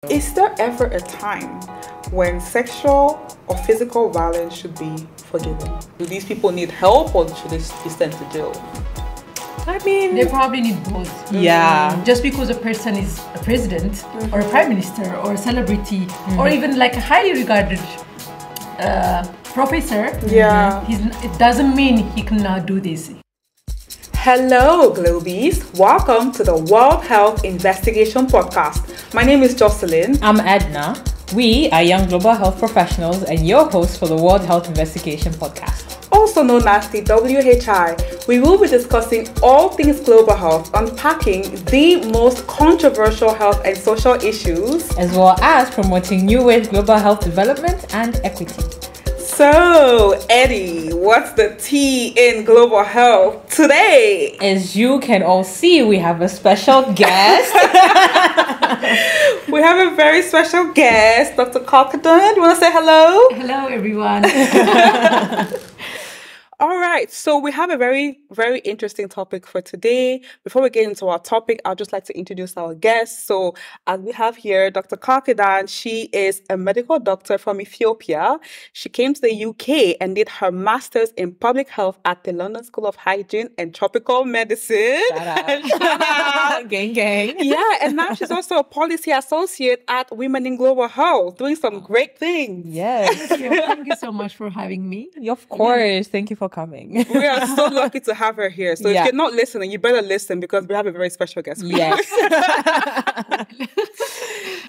Is there ever a time when sexual or physical violence should be forgiven? Do these people need help or should they be sent to jail? I mean, they probably need both. Yeah. Just because a person is a president or a prime minister or a celebrity or even like a highly regarded professor, it doesn't mean he cannot do this. Hello, Globies. Welcome to the World Health Investigation Podcast. My name is Jocelyn. I'm Edna. We are young global health professionals and your hosts for the World Health Investigation Podcast. Also known as the WHI, we will be discussing all things global health, unpacking the most controversial health and social issues, as well as promoting new ways global health development and equity. So, Eddie, what's the tea in global health today? As you can all see, we have a special guest. We have a very special guest, Dr. Cockadon. You want to say hello? Hello, everyone. All right, so we have a very, very interesting topic for today. Before we get into our topic, I'd just like to introduce our guest. So as we have here, Dr. Kalkidan, she is a medical doctor from Ethiopia. She came to the UK and did her master's in public health at the London School of Hygiene and Tropical Medicine. Shout out. Gang, gang. Yeah, and now she's also a policy associate at Women in Global Health, doing some great things. Yes. Thank you so much for having me. Of course. Thank you for coming. We are so lucky to have her here. So if you're not listening, you better listen because we have a very special guest. Yes.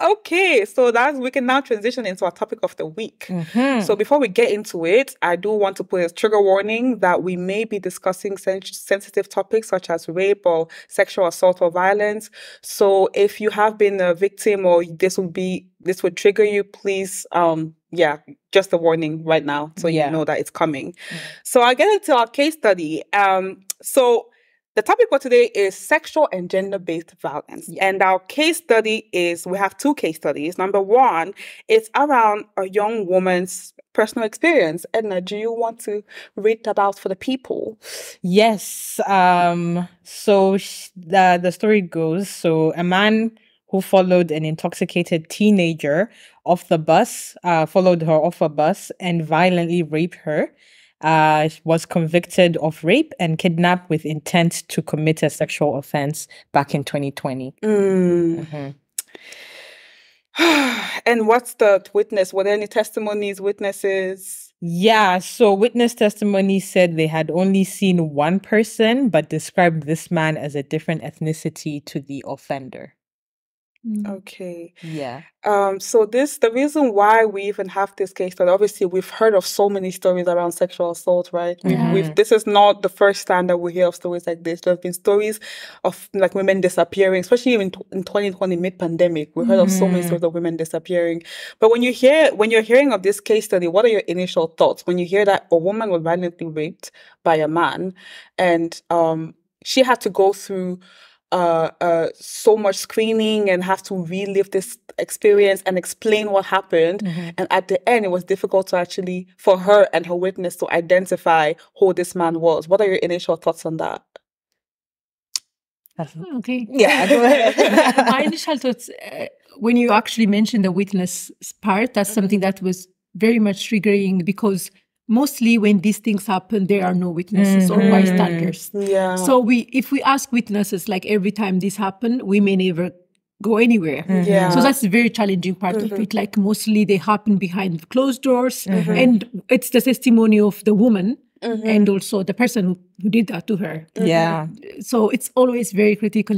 Okay, so we can now transition into our topic of the week. So before we get into it, I do want to put a trigger warning that we may be discussing sensitive topics such as rape or sexual assault or violence. So if you have been a victim or this would trigger you, please, just a warning right now so you know that it's coming. So I'll get into our case study. So the topic for today is sexual and gender-based violence. And our case study we have two case studies. Number one, it's around a young woman's personal experience. Edna, do you want to read that out for the people? Yes. So the story goes, so a man who followed an intoxicated teenager off the bus, followed her off a bus and violently raped her, was convicted of rape and kidnapped with intent to commit a sexual offense back in 2020. And what's the witness? Were there any testimonies, witnesses? Yeah, so witness testimony said they had only seen one person, but described this man as a different ethnicity to the offender. Okay. Yeah. So the reason why we even have this case study, obviously we've heard of so many stories around sexual assault, right? This is not the first time that we hear of stories like this. There have been stories of like women disappearing, especially in 2020 mid-pandemic. We heard of so many stories of women disappearing. But when you're hearing of this case study, what are your initial thoughts when you hear that a woman was violently raped by a man and she had to go through so much screening and have to relive this experience and explain what happened. And at the end, it was difficult to actually, for her and her witness to identify who this man was. What are your initial thoughts on that? Okay. Yeah, go ahead. My initial thoughts, when you actually mentioned the witness part, that's something that was very much triggering because mostly when these things happen, there are no witnesses or bystanders. Yeah. So if we ask witnesses, like every time this happened, we may never go anywhere. Yeah. So that's a very challenging part of it. Like mostly they happen behind closed doors and it's the testimony of the woman and also the person who did that to her. Yeah. So it's always very critical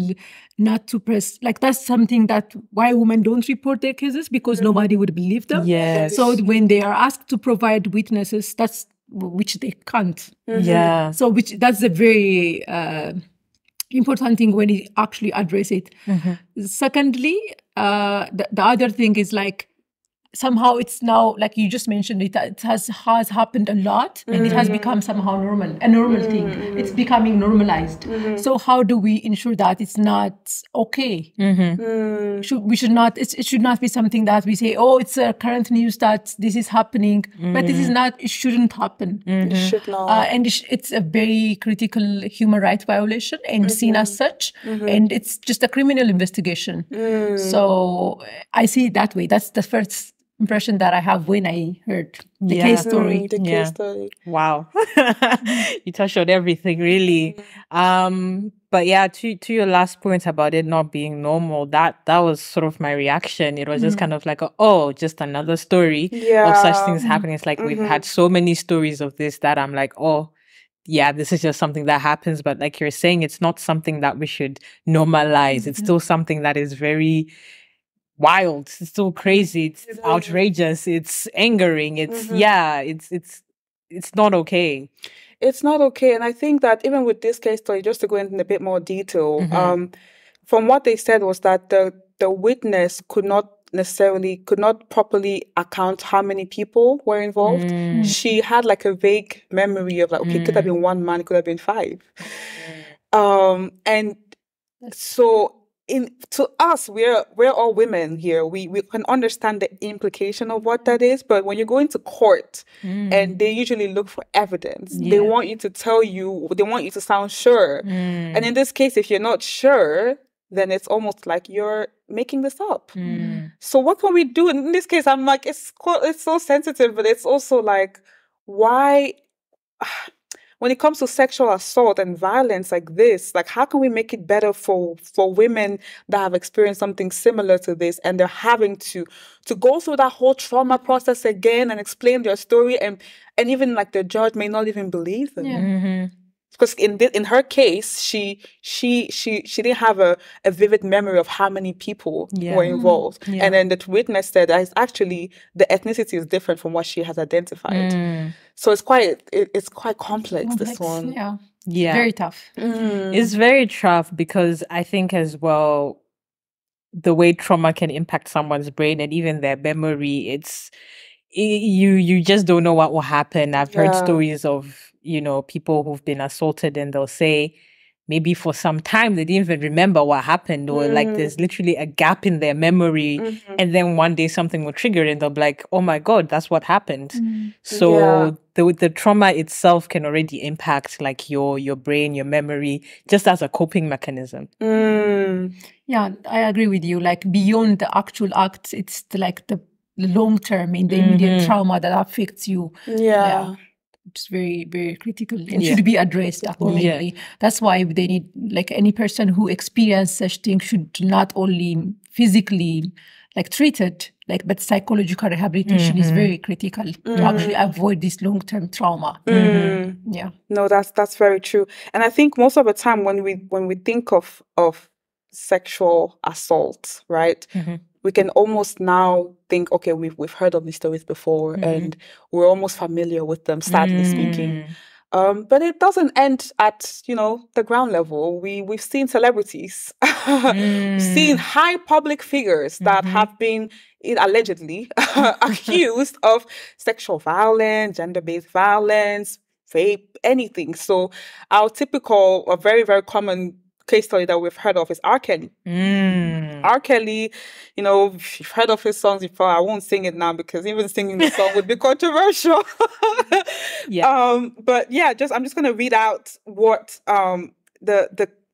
not to press, like that's something that why women don't report their cases because nobody would believe them. Yes. So when they are asked to provide witnesses, that's which they can't. Yeah. So that's a very important thing when you actually address it. Secondly, the other thing is like somehow it's now, like you just mentioned, it has happened a lot, and it has become somehow a normal thing. It's becoming normalized. So how do we ensure that it's not okay? We should not. It should not be something that we say, oh, it's a current news that this is happening, but this is not. It shouldn't happen. It should not. And it's a very critical human rights violation, and seen as such, and it's just a criminal investigation. So I see it that way. That's the first impression that I have when I heard the case story. Case story. Wow. You touched on everything, really. But yeah, to your last point about it not being normal, that was sort of my reaction. It was just kind of like, just another story of such things happening. It's like we've had so many stories of this that I'm like, yeah, this is just something that happens. But like you're saying, it's not something that we should normalize. It's still something that is very wild. It's still crazy. It's outrageous. It's angering. It's it's not okay. It's not okay. And I think that even with this case story, just to go into a bit more detail, from what they said was that the witness could not properly account how many people were involved. She had like a vague memory of like, okay, it could have been one man, it could have been five. And so to us, we're all women here. We can understand the implication of what that is, but when you go into court and they usually look for evidence, they want you to they want you to sound sure. And in this case, if you're not sure, then it's almost like you're making this up. So what can we do? In this case, I'm like, it's so sensitive, but it's also like, why? When it comes to sexual assault and violence like this, like how can we make it better for women that have experienced something similar to this, and they're having to go through that whole trauma process again and explain their story, and even like the judge may not even believe them. Because in her case, she didn't have a vivid memory of how many people were involved, and then the witness said that it's actually the ethnicity is different from what she has identified. So it's quite complex. This one, very tough. It's very tough because I think as well the way trauma can impact someone's brain and even their memory. You just don't know what will happen. I've heard stories of people who've been assaulted and they'll say maybe for some time they didn't even remember what happened, or like there's literally a gap in their memory, and then one day something will trigger it and they'll be like, oh my God, that's what happened. So the trauma itself can already impact like your brain, your memory, just as a coping mechanism. Yeah, I agree with you. Like beyond the actual act, it's the long term in the immediate trauma that affects you. It's very, very critical and should be addressed accordingly. That's why they need, like, any person who experiences such things should not only physically treated, but psychological rehabilitation is very critical to actually avoid this long-term trauma. Yeah. No, that's very true. And I think most of the time when we think of sexual assault, right? We can almost now think, okay, we've heard of these stories before, and we're almost familiar with them, sadly speaking. But it doesn't end at, the ground level. We've seen celebrities, we've seen high public figures that have been allegedly accused of sexual violence, gender-based violence, rape, anything. So a very, very common case study that we've heard of is R. Kelly. R. Kelly, if you've heard of his songs before, I won't sing it now because even singing the song would be controversial. But yeah, I'm just going to read out what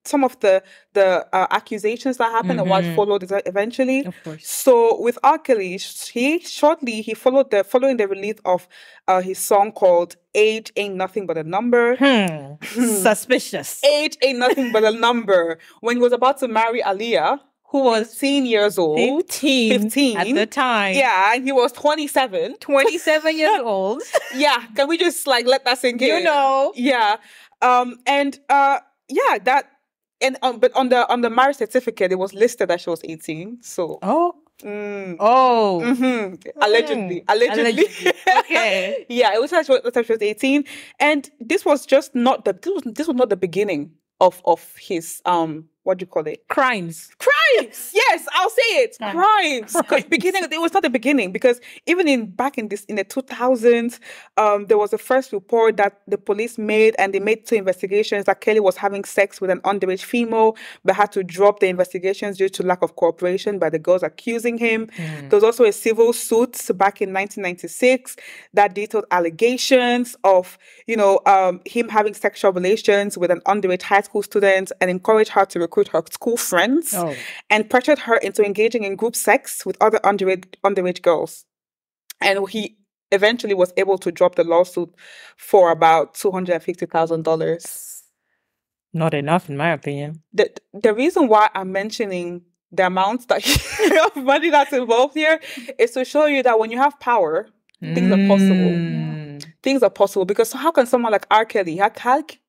some of the accusations that happened and what followed eventually. Of course. So with R. Kelly, he following the release of his song called "Age Ain't Nothing But a Number." Suspicious. Age ain't nothing but a number. When he was about to marry Aaliyah, who was 15 years old. 15 at the time. Yeah, and he was 27. 27 years old. Yeah, can we just let that sink in? Yeah. But on the marriage certificate, it was listed that she was 18. So. Allegedly. Okay. Yeah, it was that she was 18, and this was just not the beginning of his what do you call it? Crimes. Yes, I'll say it. Crimes. Because beginning, it was not the beginning, because even back in the 2000s, there was a first report that the police made, and they made 2 investigations that Kelly was having sex with an underage female, but had to drop the investigations due to lack of cooperation by the girls accusing him. There was also a civil suit back in 1996 that detailed allegations of, him having sexual relations with an underage high school student and encouraged her to recruit her school friends and pressured her into engaging in group sex with other underage girls. And he eventually was able to drop the lawsuit for about $250,000. Not enough, in my opinion. The reason why I'm mentioning the amount of money that's involved here is to show you that when you have power, things are possible. Things are possible, because how can someone like R. Kelly,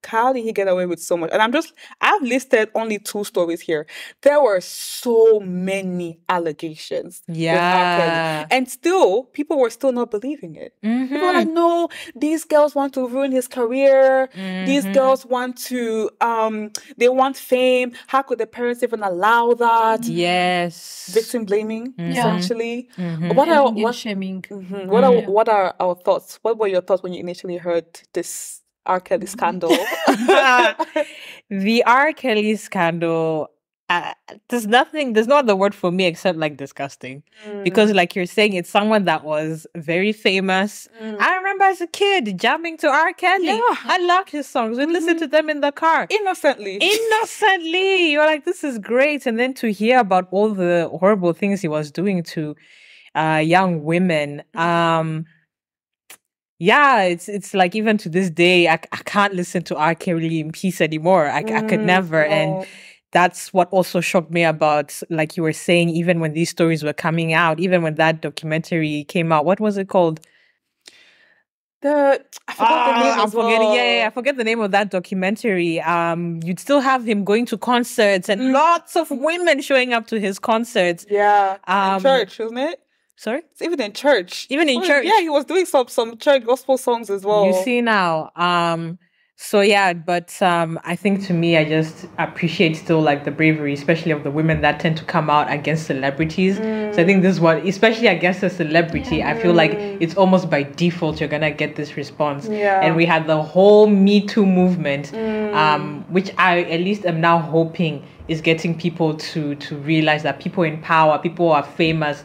how did he get away with so much? And I've listed only 2 stories here. There were so many allegations with R. Kelly. And still, people were still not believing it. People were like, no, these girls want to ruin his career. These girls want to, they want fame. How could the parents even allow that? Yes. Victim blaming, essentially. What shaming. What are our thoughts? What were your thoughts when you initially heard this R. Kelly scandal? The R. Kelly scandal, there's no other word for me except like disgusting. Because like you're saying, it's someone that was very famous. I remember as a kid jamming to R. Kelly. I loved his songs. We'd listen to them in the car. Innocently. You're like, this is great. And then to hear about all the horrible things he was doing to young women. It's like, even to this day, I can't listen to R. Kelly in peace anymore. I could never. And that's what also shocked me about, like you were saying, even when these stories were coming out, even when that documentary came out, what was it called? I forgot the name as well. I forget the name of that documentary. You'd still have him going to concerts and lots of women showing up to his concerts. Yeah. In church, wasn't it? Sorry? It's even in church. Church. Yeah, he was doing some church gospel songs as well. You see now. I think, to me, I just appreciate still like the bravery, especially of the women that tend to come out against celebrities. So I think this is what, especially against a celebrity, I feel like it's almost by default you're gonna get this response. And we had the whole Me Too movement, which I at least am now hoping is getting people to realize that people in power, people who are famous,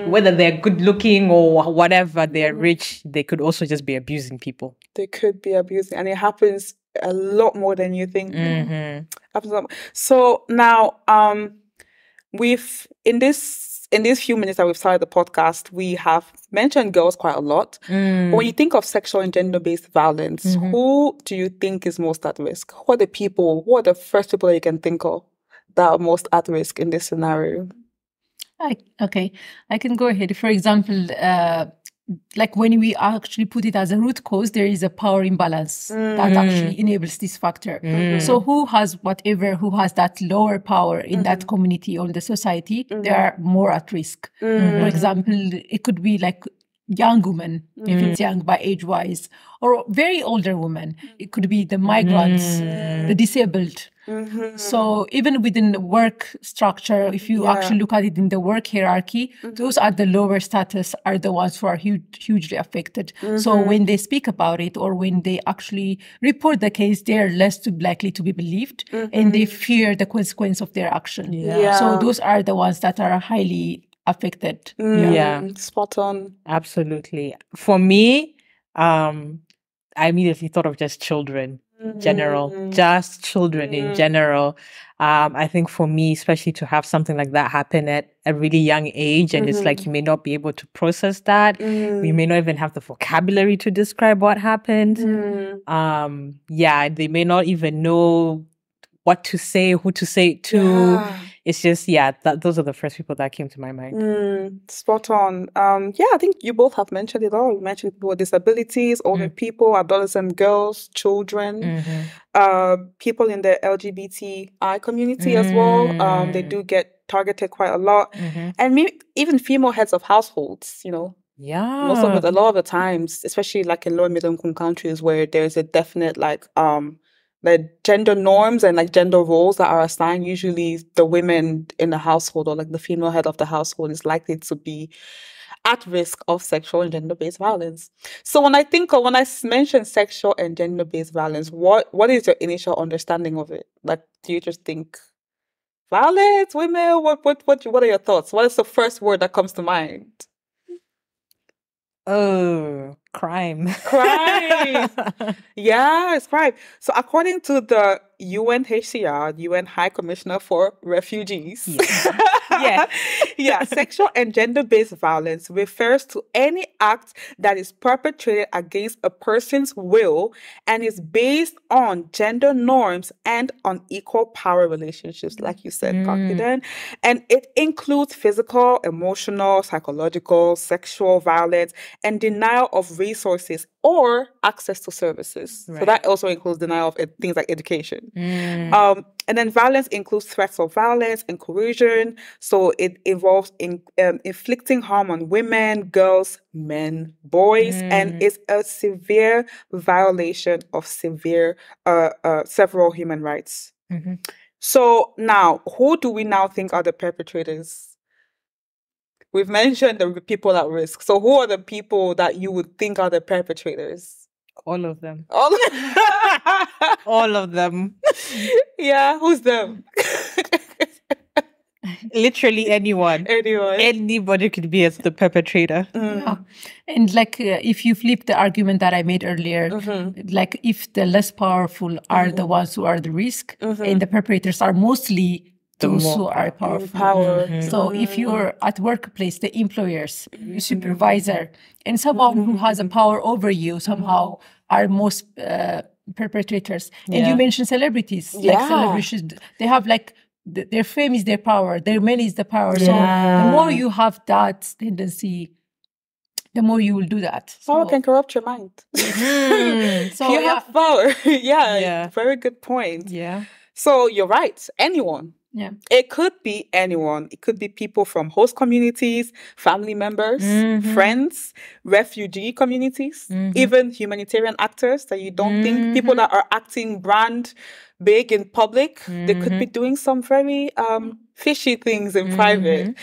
whether they're good looking or whatever, they're rich, they could also just be abusing people. They could be abusing, and it happens a lot more than you think. So now, we've in these few minutes that we've started the podcast, we have mentioned girls quite a lot. But when you think of sexual and gender-based violence, who do you think is most at risk? Who are the first people that you can think of that are most at risk in this scenario? I can go ahead. For example, like when we actually put it as a root cause, there is a power imbalance that actually enables this factor. So who has that lower power in that community or in the society, they are more at risk. For example, it could be like young women, if it's young by age-wise, or very older women. It could be the migrants, the disabled. So even within the work structure, if you actually look at it in the work hierarchy, those at the lower status are the ones who are hugely affected. So when they speak about it or when they actually report the case, they are less likely to be believed and they fear the consequence of their action. So those are the ones that are highly affected. Spot on. Absolutely. For me, I immediately thought of just children. Just children in general. I think for me, especially to have something like that happen at a really young age, and it's like you may not be able to process that. You may not even have the vocabulary to describe what happened. They may not even know what to say, who to say it to. It's just, those are the first people that came to my mind. Spot on. I think you both have mentioned it all. You mentioned people with disabilities, older people, adolescent girls, children, people in the LGBTI community as well. They do get targeted quite a lot. And maybe even female heads of households, a lot of the times, especially like in low and middle income countries where there's a definite the gender norms and like gender roles that are assigned, usually the women in the household or like the female head of the household is likely to be at risk of sexual and gender-based violence. So when I mention sexual and gender-based violence, what is your initial understanding of it? Like, do you just think violence, women? What are your thoughts? What is the first word that comes to mind? Oh, crime. Crime. Yeah, it's crime. So according to the UNHCR, UN High Commissioner for Refugees, sexual and gender-based violence refers to any act that is perpetrated against a person's will and is based on gender norms and unequal power relationships, like you said, Kakiden. And it includes physical, emotional, psychological, sexual violence, and denial of resources or access to services. Right. So that also includes denial of things like education. And then violence includes threats of violence and coercion. So it involves inflicting harm on women, girls, men, boys, and it's a severe violation of several human rights. So now, who do we now think are the perpetrators? We've mentioned the people at risk. So who are the people that you would think are the perpetrators? All of them. All of All of them. Yeah, who's them? Literally anyone. Anybody could be as the perpetrator. Yeah. And like if you flip the argument that I made earlier, like if the less powerful are the ones who are the risk, and the perpetrators are mostly those who are powerful. So if you're at workplace, the employers, your supervisor, and someone who has a power over you somehow are most perpetrators. And you mentioned celebrities. Like celebrities, they have like their fame is their power, their money is the power. So the more you have that tendency, the more you will do that. Power can corrupt your mind. So if you have power. Very good point. Yeah. So you're right. Anyone. Yeah. It could be anyone. It could be people from host communities, family members, friends, refugee communities, even humanitarian actors that you don't think, people that are acting brand big in public. They could be doing some very fishy things in private.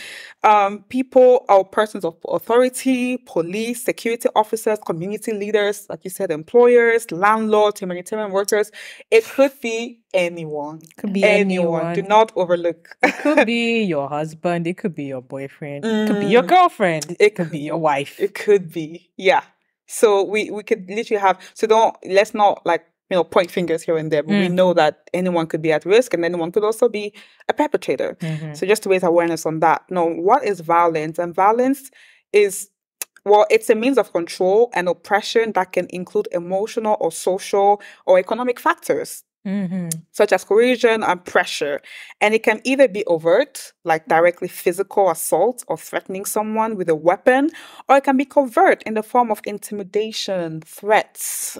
People or persons of authority, police, security officers, community leaders, like you said, employers, landlords, humanitarian workers. It could be anyone. Could be anyone. Do not overlook. It could be your husband. It could be your boyfriend. It could be your girlfriend. It could be your wife. It could be. Yeah. So we could literally have, let's not like, point fingers here and there, but we know that anyone could be at risk and anyone could also be a perpetrator. So just to raise awareness on that. Now, what is violence? And violence is, it's a means of control and oppression that can include emotional or social or economic factors, such as coercion and pressure. And it can either be overt, like directly physical assault or threatening someone with a weapon, or it can be covert in the form of intimidation, threats,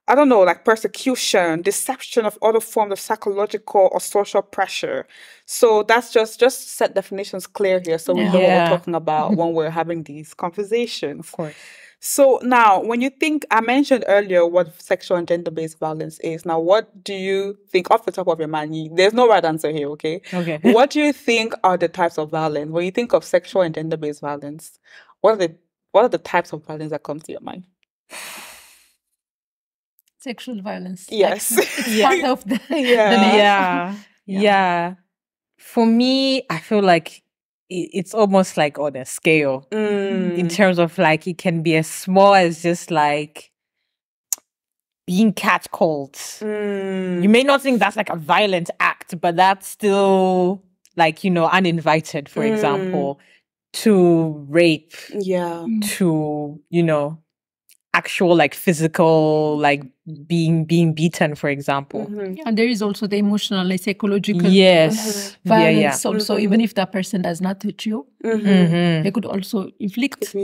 I don't know, like persecution, deception of other forms of psychological or social pressure. So that's just set definitions clear here so we know what we're talking about when we're having these conversations. Of course. So now, when you think, I mentioned earlier what sexual and gender-based violence is. Now, what do you think off the top of your mind? There's no right answer here, okay? Okay. What do you think are the types of violence? When you think of sexual and gender-based violence, what are the types of violence that come to your mind? Sexual violence. Yes. Like, it's part of the Yeah. For me, I feel like it's almost like on a scale in terms of like it can be as small as just like being catcalled. You may not think that's like a violent act, but that's still like, uninvited, for example, to rape, to, actual like physical like being beaten, for example. And there is also the emotional, like psychological violence also, even if that person does not touch you, they could also inflict.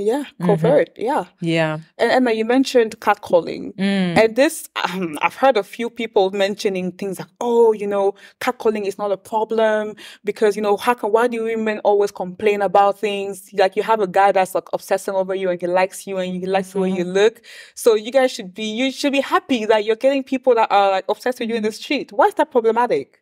Covert, And you mentioned catcalling. And this, I've heard a few people mentioning things like, catcalling is not a problem because, why do women always complain about things? Like you have a guy that's like obsessing over you and he likes you and he likes the way you look. So you guys should be happy happy that you're getting people that are like obsessed with you in the street. Why is that problematic?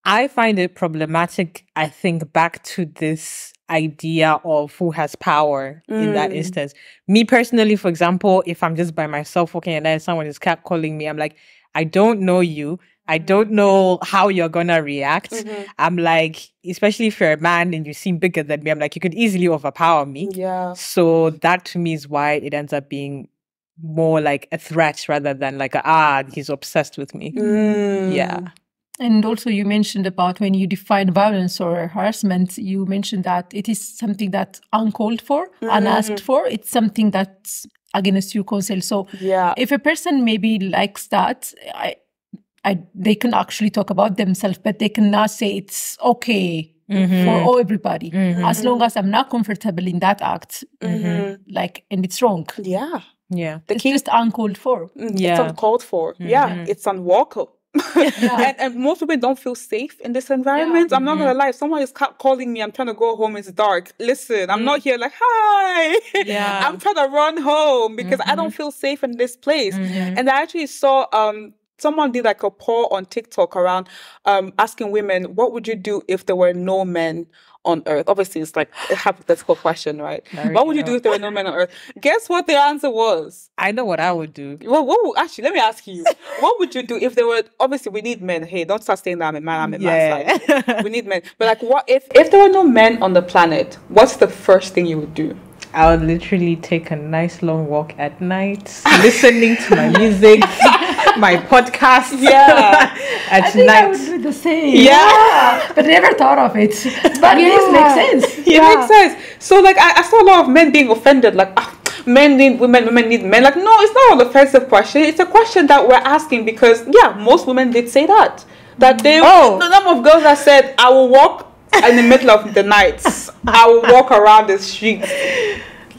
I find it problematic, I think, back to this idea of who has power in that instance. Me personally, for example, if I'm just by myself walking and then someone is catcalling me, I'm like, I don't know you. I don't know how you're gonna react. I'm like, especially if you're a man and you seem bigger than me, I'm like, you could easily overpower me. Yeah. So that to me is why it ends up being more like a threat rather than like, he's obsessed with me. Yeah. And also you mentioned about when you define violence or harassment, you mentioned that it is something that's uncalled for, unasked for. It's something that's against your consent. So if a person maybe likes that, they can actually talk about themselves, but they cannot say it's okay for everybody. As long as I'm not comfortable in that act, like, and it's wrong. Yeah. It's just uncalled for. It's uncalled for. Yeah. It's unwalkable. And most women don't feel safe in this environment. I'm not gonna lie, if someone is calling me, I'm trying to go home, it's dark. Listen, I'm not here like, hi. I'm trying to run home because I don't feel safe in this place. And I actually saw someone did like a poll on TikTok around asking women, what would you do if there were no men on Earth? Obviously, it's like a hypothetical question, right? What would you do if there were no men on Earth? Guess what the answer was? I know what I would do. Well, actually, let me ask you. What would you do if there were... Obviously, we need men. Hey, don't start saying that I'm a man, Like, we need men. But like, what if there were no men on the planet, what's the first thing you would do? I would literally take a nice long walk at night, listening to my music, my podcast. At night. I would do the same. But I never thought of it. But this makes sense. It makes sense. So like, I saw a lot of men being offended, like, men need women, women need men. Like, no, it's not an offensive question. It's a question that we're asking because, most women did say that. That they, the number of girls that said, I will walk in the middle of the night. I will walk around the street.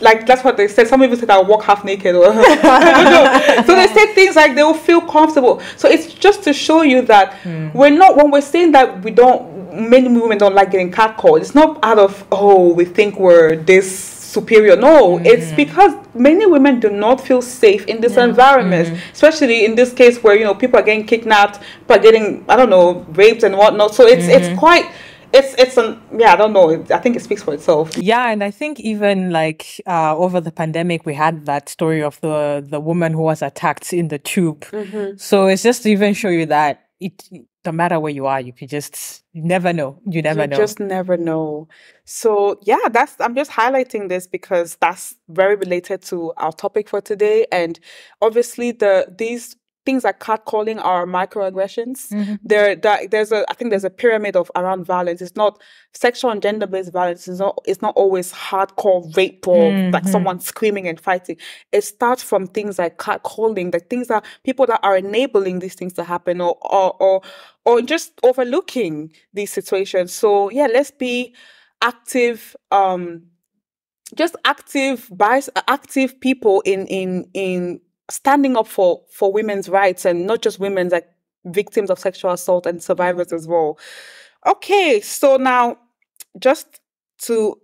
Like, that's what they said. Some people said I'll walk half naked. Or I don't know. So they say things like they will feel comfortable. So it's just to show you that when we're saying that many women don't like getting catcalled, it's not out of, we think we're this superior. No, it's because many women do not feel safe in this environment, especially in this case where, people are getting kidnapped, people are getting, I don't know, raped and whatnot. So it's quite... I don't know. I think it speaks for itself. Yeah, and I think even like over the pandemic, we had that story of the woman who was attacked in the tube. So it's just to even show you that it no matter where you are, you never know. You just never know. So I'm just highlighting this because that's very related to our topic for today. And obviously these things like catcalling are microaggressions. I think there's a pyramid around violence. It's not sexual and gender-based violence. It's not always hardcore rape or like someone screaming and fighting. It starts from things like catcalling, like things that people that are enabling these things to happen or just overlooking these situations. So let's be active, just active people in standing up for women's rights, and not just women's, like victims of sexual assault and survivors as well. Okay, so now just to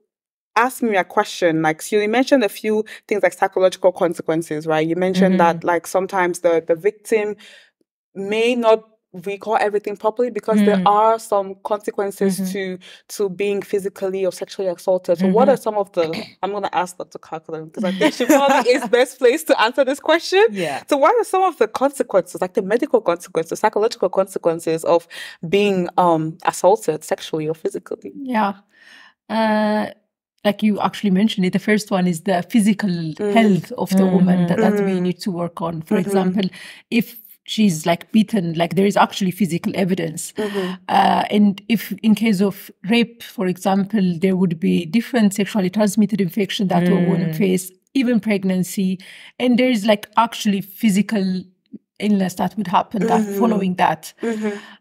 ask me a question, like, so you mentioned a few things like psychological consequences, right? You mentioned that like sometimes the victim may not recall everything properly because there are some consequences to being physically or sexually assaulted. So what are some of the... I'm going to ask Dr. Kakula because I think she probably is best placed to answer this question. So what are some of the consequences, like the medical consequences, psychological consequences of being assaulted sexually or physically? Like you actually mentioned it, the first one is the physical health of the woman that we need to work on. For example, if she's like beaten, like there is actually physical evidence. And if in case of rape, for example, there would be different sexually transmitted infection that a woman face, even pregnancy. And there is like actually physical illness that would happen following that.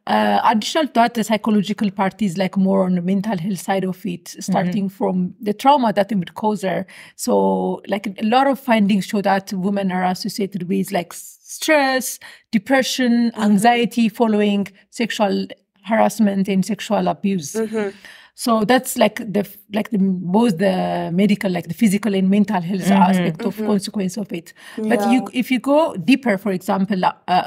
Additional to that, the psychological part is like more on the mental health side of it, starting from the trauma that it would cause her. So like a lot of findings show that women are associated with like stress, depression, anxiety following sexual harassment and sexual abuse. So that's like both the medical, like the physical and mental health aspect of consequence of it. But if you go deeper, for example,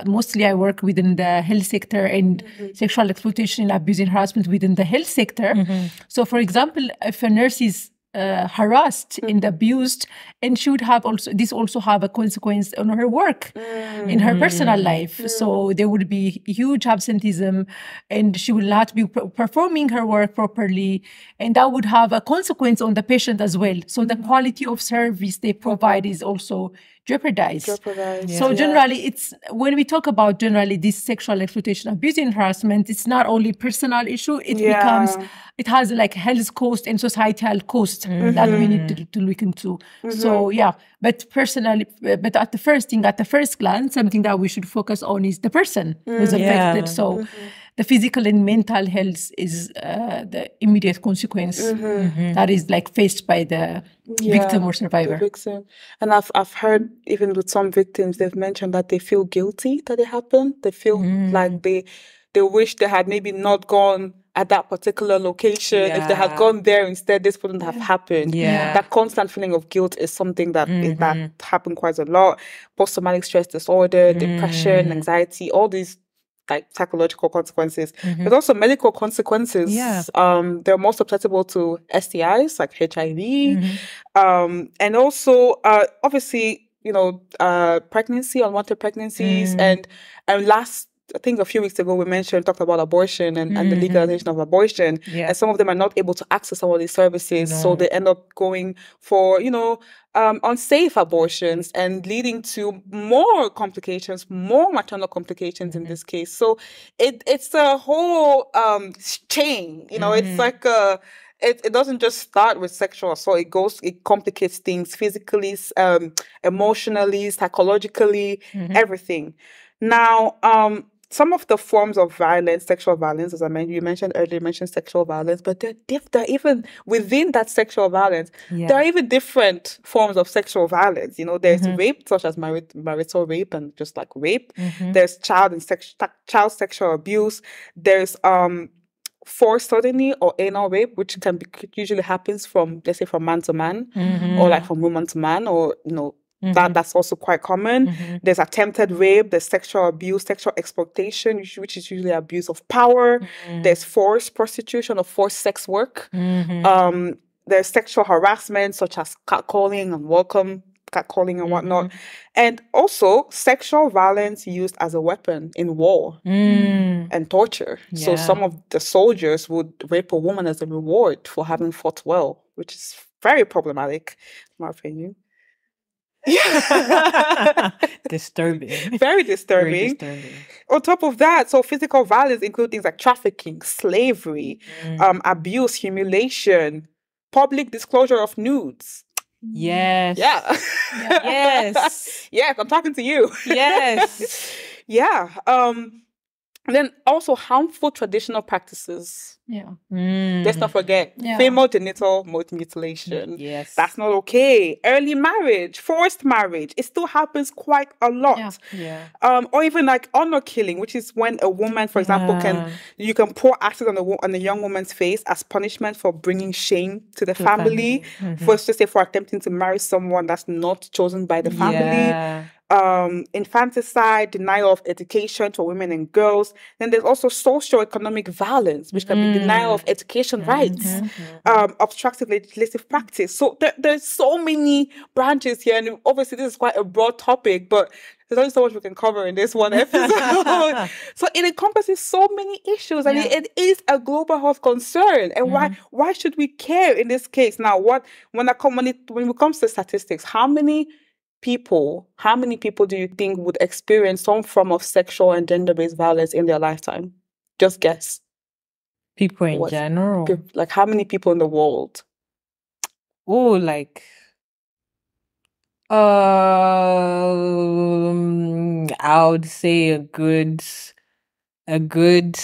mostly I work within the health sector and sexual exploitation, abuse and harassment within the health sector. So for example, if a nurse is harassed and abused, and she would have also have a consequence on her work in her personal life. So there would be huge absenteeism, and she will not be performing her work properly, and that would have a consequence on the patient as well. So the quality of service they provide is also jeopardized. So generally, it's when we talk about this sexual exploitation, abuse and harassment, it's not only personal issue, it has like health cost and societal cost that we need to look into. So but personally, but at the first glance, something that we should focus on is the person who's affected. So the physical and mental health is the immediate consequence that is like faced by the victim or survivor. The victim. And I've heard even with some victims, they've mentioned that they feel guilty that it happened. They feel like they wish they had maybe not gone at that particular location. If they had gone there instead, this wouldn't have happened. That constant feeling of guilt is something that that happened quite a lot. Post-traumatic stress disorder, depression, anxiety, all these like psychological consequences, but also medical consequences. They're more susceptible to STIs like HIV, and also obviously, you know, pregnancy, unwanted pregnancies, and last, I think a few weeks ago we talked about abortion and the legalization of abortion, and some of them are not able to access some of these services, so they end up going for, you know, unsafe abortions and leading to more complications, more maternal complications in this case. So it's a whole chain, you know, it's like it doesn't just start with sexual assault. It complicates things physically, emotionally, psychologically, everything. Now, some of the forms of violence, sexual violence, as you mentioned earlier, sexual violence, but they're even within that sexual violence, there are even different forms of sexual violence. You know, there's rape, such as marital rape and just like rape. There's child sexual abuse. There's forced sodomy or anal rape, which usually happens from, let's say, from man to man, or like from woman to man, or, you know, that's also quite common. There's attempted rape, there's sexual abuse, sexual exploitation, which is usually abuse of power. There's forced prostitution or forced sex work. There's sexual harassment, such as catcalling and whatnot. And also sexual violence used as a weapon in war and torture. So some of the soldiers would rape a woman as a reward for having fought well, which is very problematic, in my opinion. Disturbing. Very disturbing. On top of that, so physical violence includes things like trafficking, slavery, abuse, humiliation, public disclosure of nudes. Yes. Yes. Yes, I'm talking to you. Yes. And then also harmful traditional practices. Let's not forget female genital mutilation. Yes. That's not okay. Early marriage, forced marriage. It still happens quite a lot. Or even like honor killing, which is when a woman, for example, you can pour acid on a young woman's face as punishment for bringing shame to the family. For attempting to marry someone that's not chosen by the family. Infanticide, denial of education to women and girls. Then there's also socio-economic violence, which can be denial of education rights, obstructive legislative practice. So there's so many branches here, and obviously this is quite a broad topic, but there's only so much we can cover in this one episode. So it encompasses so many issues, and it is a global health concern. And why should we care in this case? Now, when it comes to statistics, how many people do you think would experience some form of sexual and gender-based violence in their lifetime? Just guess. People in general. Like how many people in the world? Oh, like I would say a good 1/4.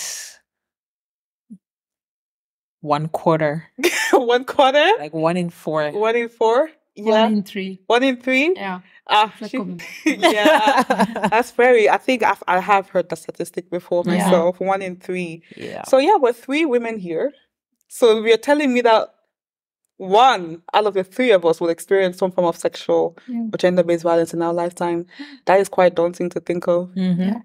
1/4? Like 1 in 4. 1 in 4? Yeah. 1 in 3. 1 in 3? Yeah. That's very, I think I have heard the statistic before myself. 1 in 3. Yeah. So we're 3 women here. So you're telling me that one out of the three of us will experience some form of sexual or gender-based violence in our lifetime. That is quite daunting to think of.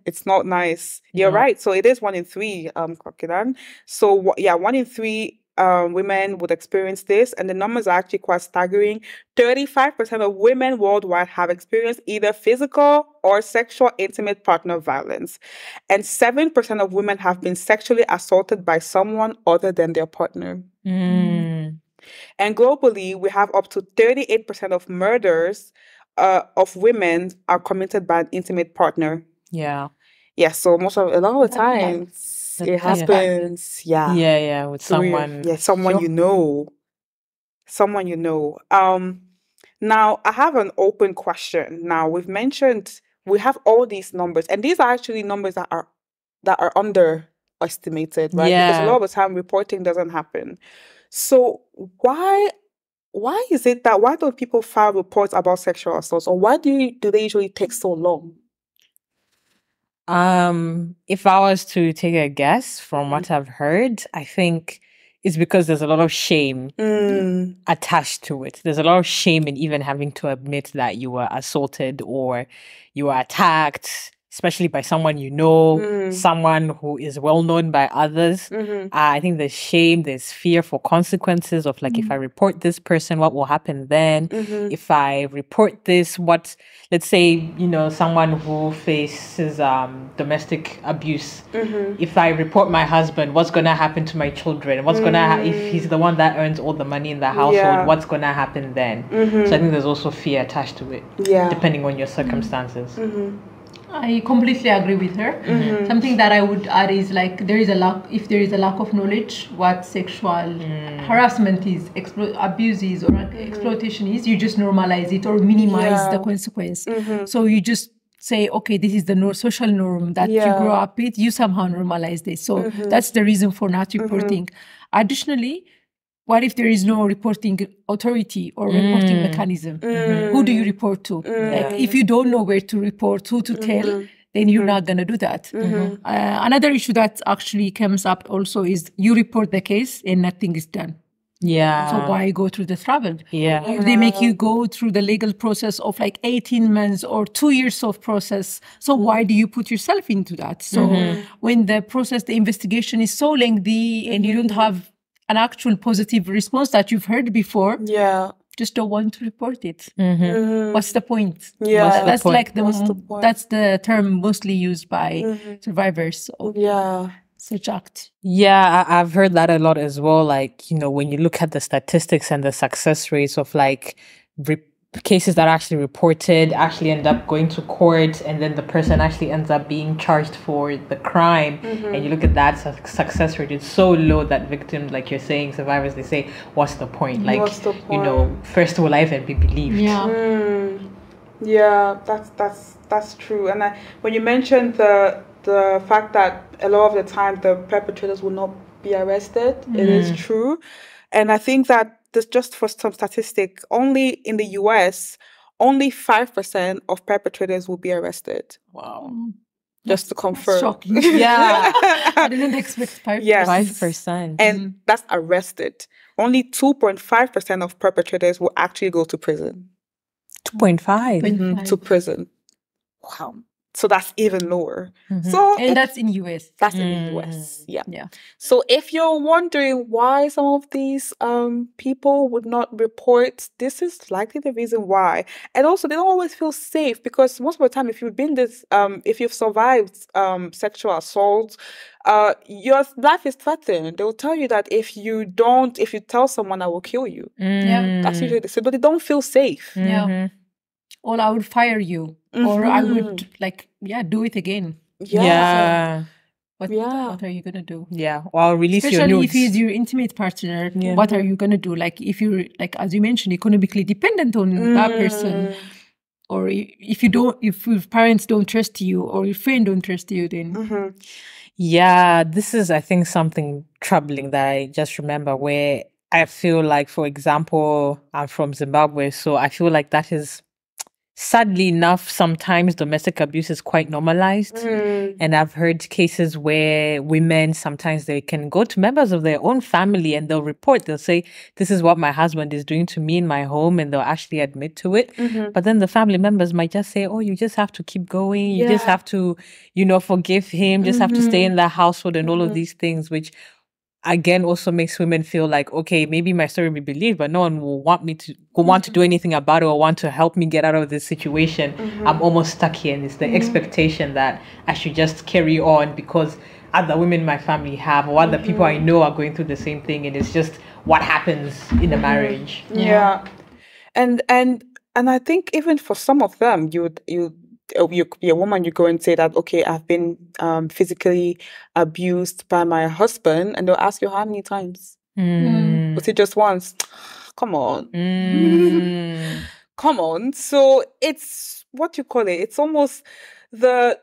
It's not nice. You're right. So it is 1 in 3, Kokidan. So 1 in 3 women would experience this, and the numbers are actually quite staggering. 35% of women worldwide have experienced either physical or sexual intimate partner violence, and 7% of women have been sexually assaulted by someone other than their partner. And globally, we have up to 38% of murders of women are committed by an intimate partner. Yeah. Yeah, so a lot of the time, it happens. Yeah, with someone. Yeah, someone you know. Someone you know. Now, I have an open question. Now, we've mentioned we have all these numbers, and these are actually numbers that are underestimated, right? Yeah. Because a lot of the time, reporting doesn't happen. So why is it that why don't people file reports about sexual assaults, or why do they usually take so long? If I was to take a guess from what I've heard, I think it's because there's a lot of shame attached to it. There's a lot of shame in even having to admit that you were assaulted or you were attacked, especially by someone you know, someone who is well known by others. I think there's shame, there's fear for consequences of like, if I report this person, what will happen then? If I report this, let's say, someone who faces domestic abuse. If I report my husband, what's going to happen to my children? What's going to if he's the one that earns all the money in the household, what's going to happen then? So I think there's also fear attached to it, depending on your circumstances. I completely agree with her. Something that I would add is like if there is a lack of knowledge what sexual harassment is, abuse is, or exploitation is, you just normalize it or minimize the consequence. So you just say, okay, this is the social norm that you grow up with, you somehow normalize this. So that's the reason for not reporting. Additionally, what if there is no reporting authority or reporting mechanism? Who do you report to? Like, if you don't know where to report, who to tell, then you're not going to do that. Another issue that actually comes up also is you report the case and nothing is done. Yeah. So why go through the trouble? Yeah. If they make you go through the legal process of like 18 months or 2 years of process, so why do you put yourself into that? So when the investigation is so lengthy and you don't have an actual positive response that you've heard before, just don't want to report it. What's the point? That's the term mostly used by survivors of such act. Yeah, I've heard that a lot as well. Like, when you look at the statistics and the success rates of like cases that are actually reported actually end up going to court, and then the person actually ends up being charged for the crime, and you look at that success rate, it's so low that victims, like you're saying, survivors, they say, what's the point? Like, first will I even be believed? That's true. And when you mentioned the fact that a lot of the time the perpetrators will not be arrested, it is true. And I think that this, just for some statistic, only in the US, only 5% of perpetrators will be arrested. Wow. Just to confirm. Shocking. Yeah. I didn't expect 5%. Yes. 5%. And that's arrested. Only 2.5% of perpetrators will actually go to prison. 2.5? To prison. Wow. So that's even lower. And that's in US. That's in the US. Yeah. So if you're wondering why some of these people would not report, this is likely the reason why. And also, they don't always feel safe, because most of the time, if you've survived sexual assault, your life is threatened. They will tell you that if you tell someone, I will kill you. That's usually so they don't feel safe. Or I would fire you. Or I would do it again. Yeah. So what are you gonna do? Yeah. Or I'll release Especially your nudes. if he's your intimate partner, what are you gonna do? Like, if you're, like, as you mentioned, economically dependent on that person, or if your parents don't trust you or your friend don't trust you, then Yeah, this is, I think, something troubling that I just remember, where I feel like, for example, I'm from Zimbabwe, so I feel like that is sadly enough, sometimes domestic abuse is quite normalized. And I've heard cases where women, sometimes they can go to members of their own family and they'll report, they'll say, this is what my husband is doing to me in my home, and they'll actually admit to it. But then the family members might just say, oh, you just have to keep going. You just have to, forgive him, just have to stay in that household and all of these things, which again also makes women feel like, okay, maybe my story will be believed, but no one will want to do anything about it or want to help me get out of this situation. I'm almost stuck here, and it's the expectation that I should just carry on because other women in my family have, or other people I know are going through the same thing, and it's just what happens in a marriage. And I think even for some of them, you'd be a woman, you go and say that, okay, I've been physically abused by my husband, and they'll ask you how many times. Was it just once? Come on. Come on. So it's what you call it. It's almost they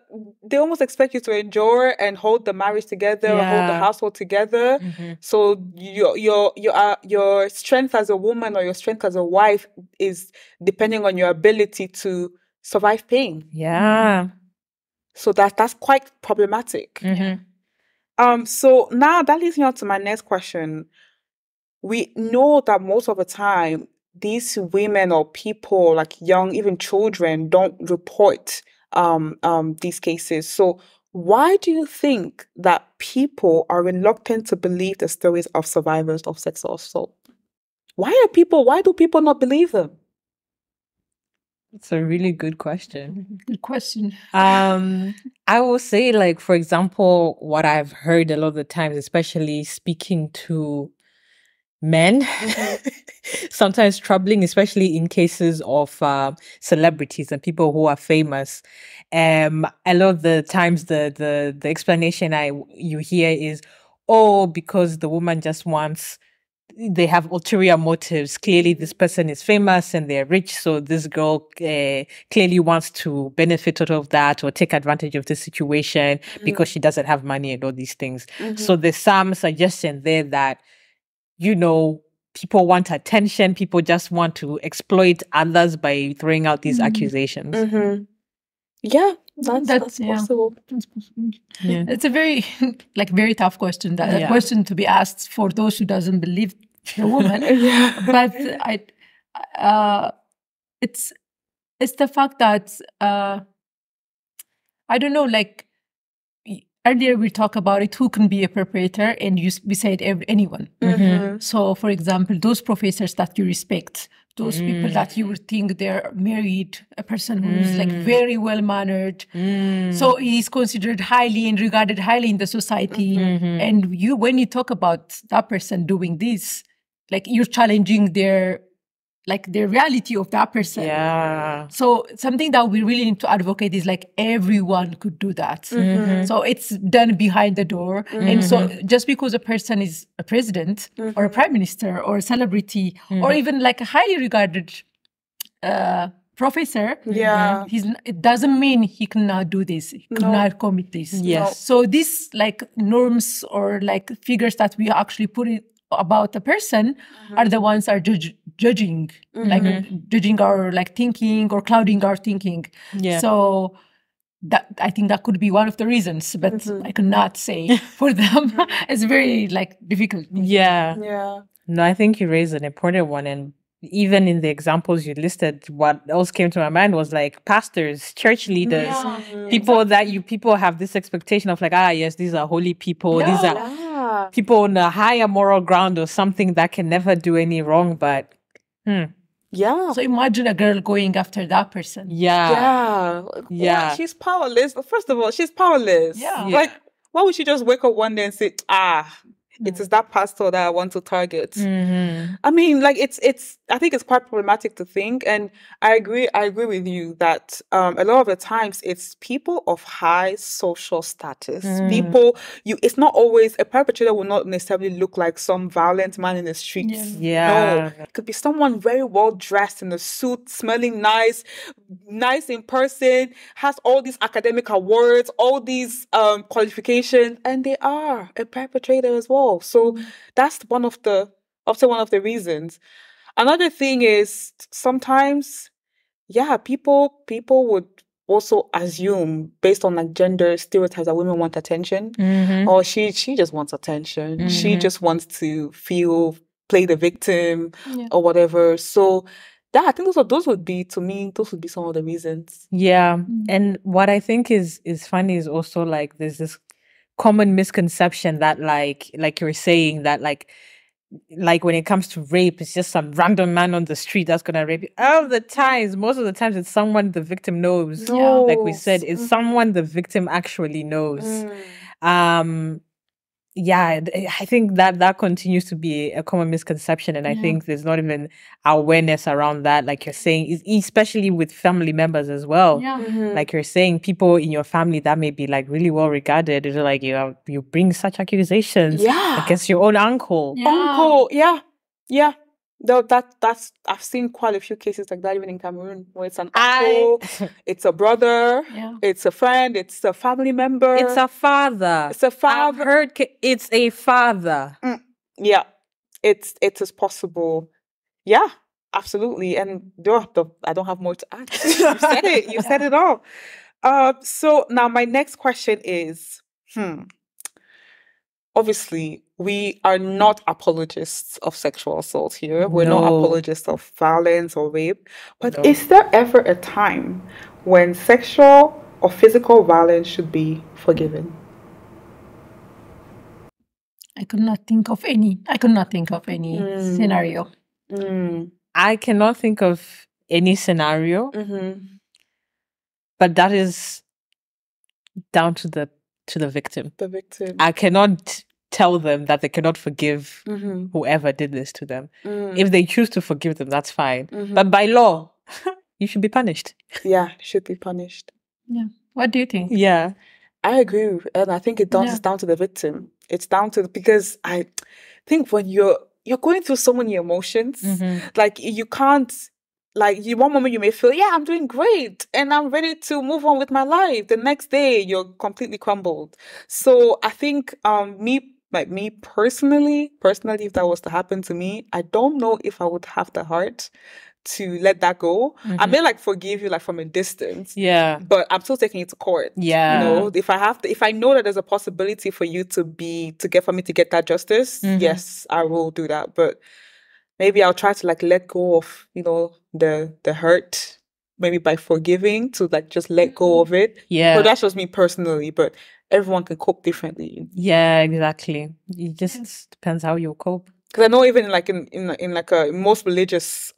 almost expect you to endure and hold the marriage together, or hold the household together. So your strength as a woman or your strength as a wife is depending on your ability to survive pain. So that's quite problematic. So now that leads me on to my next question. We know that most of the time these women or people, like young, even children, don't report these cases. So why do you think that people are reluctant to believe the stories of survivors of sexual assault? Why do people not believe them? It's a really good question. Good question. I will say, like, for example, what I've heard a lot of the times, especially speaking to men, sometimes troubling, especially in cases of celebrities and people who are famous. A lot of the times the explanation you hear is, oh, because the woman just wants, they have ulterior motives. Clearly, this person is famous and they're rich, so this girl clearly wants to benefit out of that or take advantage of the situation because she doesn't have money and all these things. So there's some suggestion there that, people want attention. People just want to exploit others by throwing out these accusations. Yeah, that's possible. That's possible. Yeah. It's a very, very tough question. That question to be asked for those who doesn't believe the woman. But it's the fact that I don't know. Earlier we talked about it. Who can be a perpetrator? And we said anyone. So, for example, those professors that you respect, those people that you would think they're married, a person who's very well mannered, so he's considered highly and regarded highly in the society. And when you talk about that person doing this, you're challenging their reality of that person. So something that we really need to advocate is everyone could do that. So it's done behind the door. And so just because a person is a president or a prime minister or a celebrity or even a highly regarded professor, it doesn't mean he cannot do this. He cannot commit this. So these norms or figures that we actually put it about a person are the ones are judging, judging our thinking or clouding our thinking. So that I think that could be one of the reasons, but I cannot say for them. It's very difficult. No, I think you raised an important one, and even in the examples you listed, what else came to my mind was pastors, church leaders, people that people have this expectation of yes, these are holy people, these are people on a higher moral ground or something that can never do any wrong, but so imagine a girl going after that person. Well, she's powerless. First of all, she's powerless. Why would she just wake up one day and say, it is that pastor that I want to target? I mean, I think it's quite problematic to think, and I agree with you that a lot of the times it's people of high social status. It's not always, a perpetrator will not necessarily look like some violent man in the streets. No, it could be someone very well dressed in a suit, smelling nice in person, has all these academic awards, all these qualifications, and they are a perpetrator as well. So that's one of the reasons. Another thing is sometimes yeah, people would also assume based on like gender stereotypes that women want attention, or she just wants attention. She just wants to play the victim or whatever. So that, I think those would be, to me, those would be some of the reasons. Yeah. And what I think is funny is also like there's this common misconception that like you're saying that like when it comes to rape, it's just some random man on the street that's gonna rape you. Most of the times it's someone the victim knows. Like we said, it's someone the victim actually knows. Yeah, I think that continues to be a common misconception, and I think there's not even awareness around that, like you're saying, especially with family members as well. Like you're saying, people in your family that may be like really well regarded, it's like you bring such accusations against your own uncle. No, that's I've seen quite a few cases like that even in Cameroon, where it's an uncle, it's a brother, it's a friend, it's a family member, it's a father. I've heard it's a father. Yeah, it is possible. Yeah, absolutely. And I don't have more to add. You said it. You said it all. So now my next question is, obviously, we are not apologists of sexual assault here. We're not apologists of violence or rape. But is there ever a time when sexual or physical violence should be forgiven? I could not think of any scenario. I cannot think of any scenario. But that is down to the victim. The victim. I cannot tell them that they cannot forgive whoever did this to them. If they choose to forgive them, that's fine. But by law, you should be punished. Yeah, should be punished. Yeah. What do you think? Yeah. I agree. And I think it's down to the victim. It's down to, because I think when you're going through so many emotions, like you can't, like one moment you may feel, yeah, I'm doing great and I'm ready to move on with my life. The next day you're completely crumbled. So I think me personally, if that was to happen to me, I don't know if I would have the heart to let that go. I may like forgive you like from a distance. Yeah. But I'm still taking it to court. Yeah. You know, if I know that there's a possibility for you for me to get that justice, yes, I will do that. But maybe I'll try to like let go of, the hurt, maybe by forgiving, to like just let go of it. Yeah. But that's just me personally, but everyone can cope differently. Yeah, exactly. It just depends how you cope. Because I know even in like most religious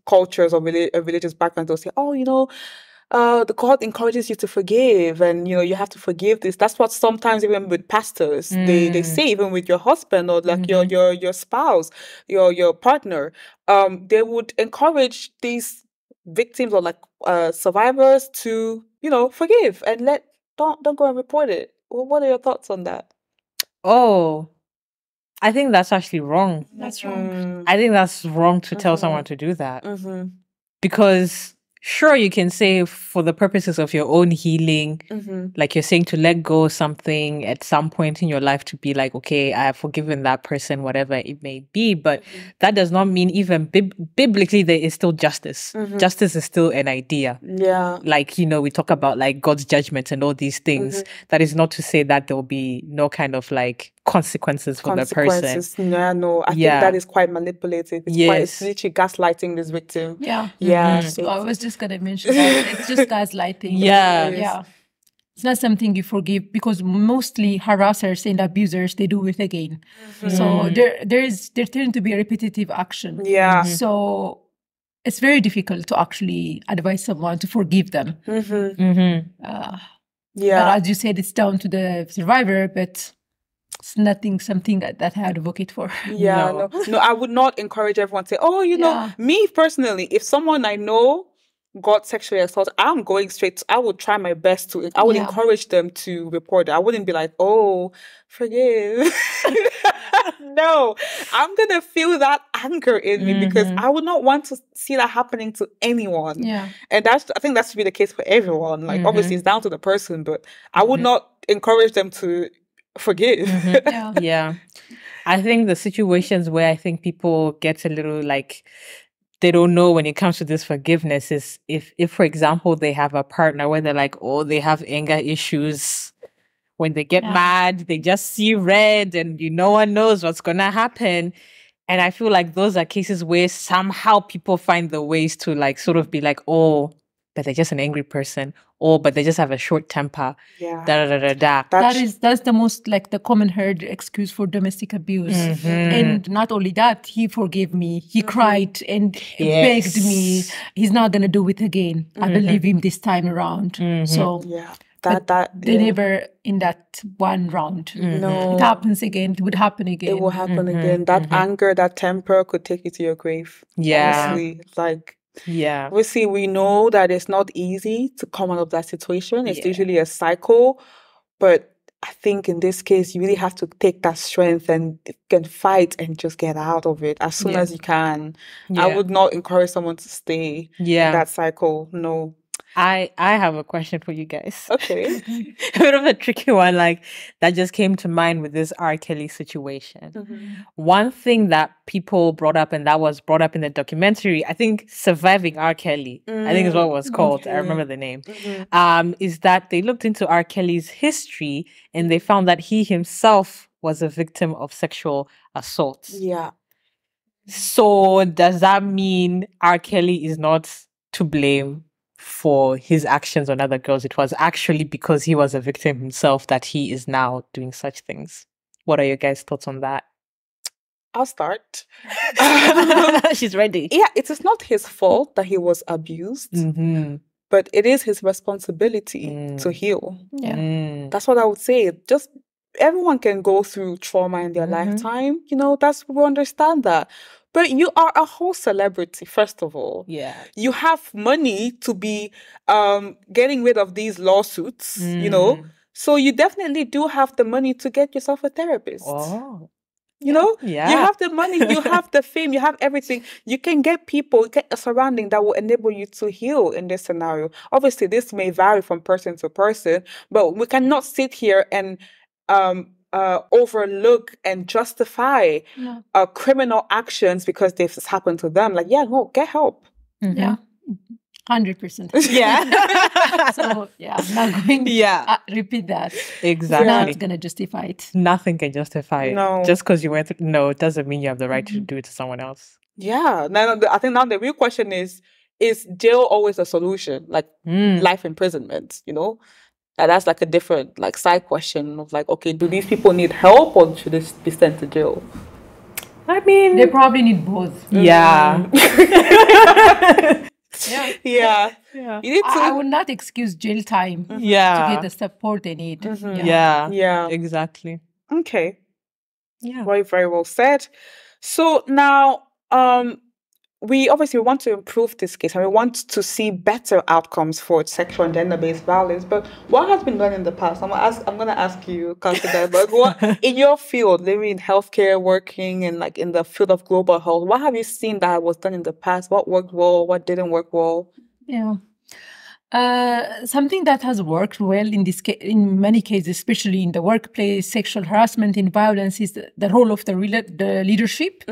cultures or religious backgrounds, they'll say, oh, the God encourages you to forgive, and you have to forgive this. That's what sometimes even with pastors they say, even with your husband or like your spouse, your partner, they would encourage these victims or like survivors to forgive and don't go and report it. Well, what are your thoughts on that? Oh, I think that's actually wrong. That's wrong. I think that's wrong to tell someone to do that. Because sure, you can say for the purposes of your own healing, like you're saying, to let go of something at some point in your life, to be like, okay, I have forgiven that person, whatever it may be. But that does not mean even biblically there is still justice. Justice is still an idea. Yeah. Like, we talk about like God's judgment and all these things. That is not to say that there will be no kind of like consequences for the person. Yeah, no. I think that is quite manipulative. It's literally gaslighting this victim. Yeah. Yeah. So I was just gonna mention that. It's just gaslighting. Yeah. It's not something you forgive, because mostly harassers and abusers, they do it again. So there tend to be a repetitive action. Yeah. So it's very difficult to actually advise someone to forgive them. But as you said, it's down to the survivor, but it's something that I advocate for. Yeah, no, I would not encourage everyone to say, me personally, if someone I know got sexually assaulted, I'm going straight. I would try my best to. I would encourage them to report it. I wouldn't be like, oh, forgive. No, I'm gonna feel that anger in me, because I would not want to see that happening to anyone. Yeah, and I think that should be the case for everyone. Like, obviously, it's down to the person, but I would not encourage them to forgive. Yeah. I think the situations where I think people get a little like they don't know when it comes to this forgiveness is if for example, they have a partner where they're like, oh, they have anger issues. When they get mad, they just see red and no one knows what's going to happen. And I feel like those are cases where somehow people find the ways to like sort of be like, oh, but they're just an angry person. Oh, but they just have a short temper. Yeah. Da, da, da, da, da. That's the most like the common heard excuse for domestic abuse. And not only that, he forgave me. He cried and begged me. He's not going to do it again. I believe him this time around. So yeah. They never in that one round. No. It happens again. It would happen again. It will happen again. That anger, that temper could take you to your grave. Yeah. Honestly. Like, yeah. Obviously, we know that it's not easy to come out of that situation. It's usually a cycle. But I think in this case, you really have to take that strength and can fight and just get out of it as soon as you can. I would not encourage someone to stay in that cycle. No. I have a question for you guys. Okay. A bit of a tricky one, like that just came to mind with this R. Kelly situation. One thing that people brought up, and that was brought up in the documentary, I think Surviving R. Kelly, I think is what it was called. I remember the name. Is that they looked into R. Kelly's history and they found that he himself was a victim of sexual assault. Yeah. So does that mean R. Kelly is not to blame for his actions on other girls? It was actually because he was a victim himself that he is now doing such things. What are your guys' thoughts on that? I'll start. She's ready. Yeah, it is not his fault that he was abused, but it is his responsibility to heal. Yeah. That's what I would say. Just everyone can go through trauma in their lifetime. We understand that. But you are a whole celebrity, first of all. Yeah. You have money to be getting rid of these lawsuits, So you definitely do have the money to get yourself a therapist. Oh. You have the money, you have the fame, you have everything. You can get a surrounding that will enable you to heal in this scenario. Obviously, this may vary from person to person, but we cannot sit here and overlook and justify criminal actions because this happened to them. Like, get help. Yeah, 100%. Yeah. So I'm not going to repeat that. Exactly. Not going to justify it. Nothing can justify it. No. Just because you went through, it doesn't mean you have the right to do it to someone else. Yeah. Now, I think now the real question is jail always a solution? Like life imprisonment, And that's like a different side question of okay, do these people need help or should they be sent to jail? I mean, they probably need both. Yeah. Yeah. You need to... I would not excuse jail time to get the support they need. Yeah. Exactly. Okay. Yeah. Very, very well said. So now, we obviously want to improve this case and we want to see better outcomes for sexual and gender-based violence. But what has been done in the past? I'm gonna ask you, Counselor, but what in your field, living in healthcare, working in in the field of global health, what have you seen that was done in the past? What worked well? What didn't work well? Yeah. Something that has worked well in many cases, especially in the workplace, sexual harassment and violence, is the role of the leadership.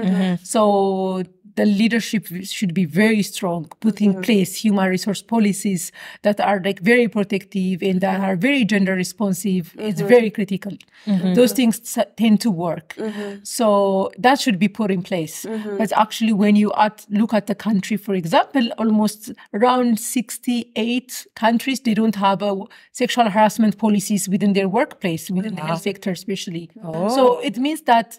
So the leadership should be very strong, put in place human resource policies that are very protective and that are very gender responsive. It's very critical. Those things tend to work. So that should be put in place. But actually, when you look at the country, for example, almost around 68 countries, they don't have sexual harassment policies within their workplace, within the health sector especially. So it means that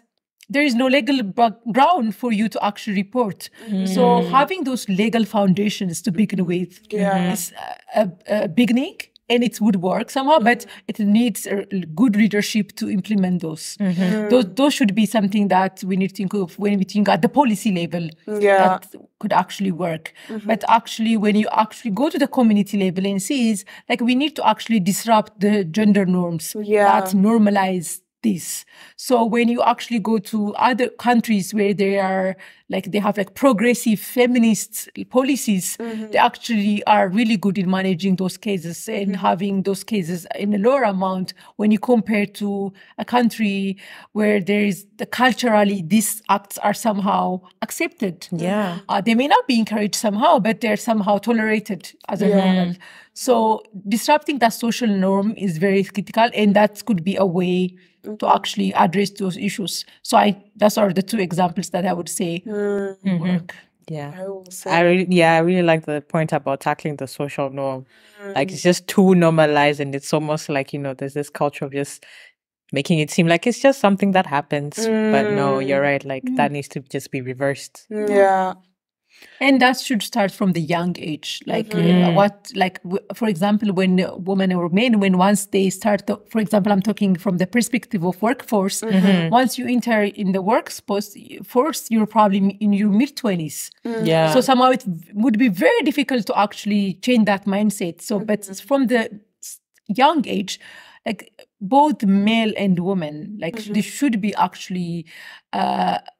there is no legal ground for you to actually report. So having those legal foundations to begin with is a beginning, and it would work somehow, but it needs good leadership to implement those. Those should be something that we need to think of when we think at the policy level that could actually work. But actually, when you actually go to the community level and see, is we need to actually disrupt the gender norms that normalize this. So when you actually go to other countries where they are like they have like progressive feminist policies, they actually are really good in managing those cases and having those cases in a lower amount when you compare to a country where there is culturally these acts are somehow accepted. Yeah. They may not be encouraged somehow, but they're somehow tolerated as a normal. So disrupting that social norm is very critical, and that could be a way to actually address those issues. So those are the two examples that I would say work. Yeah. I really like the point about tackling the social norm. Like it's just too normalized, and it's almost like, there's this culture of just making it seem like it's just something that happens. But no, you're right. Like that needs to just be reversed. Yeah. And that should start from the young age. Like for example, when women or men, when once they start, for example, I'm talking from the perspective of workforce, once you enter in the workforce, you're probably in your mid-20s. Yeah. So somehow it would be very difficult to actually change that mindset. So, but from the young age, like both male and women, like they should be actually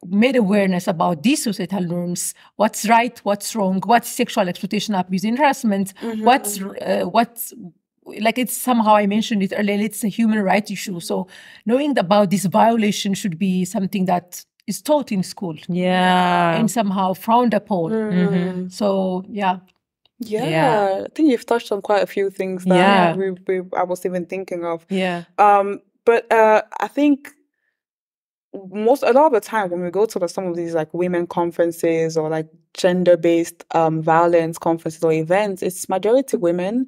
made awareness about these societal norms, what's right, what's wrong, what's sexual exploitation, abuse, and harassment, what's like it's somehow, I mentioned it earlier, it's a human rights issue. So knowing about this violation should be something that is taught in school. Yeah. And somehow frowned upon. So, yeah. Yeah, I think you've touched on quite a few things that I was even thinking of. Yeah. But I think a lot of the time when we go to some of these like women conferences or like gender-based violence conferences or events, it's majority women.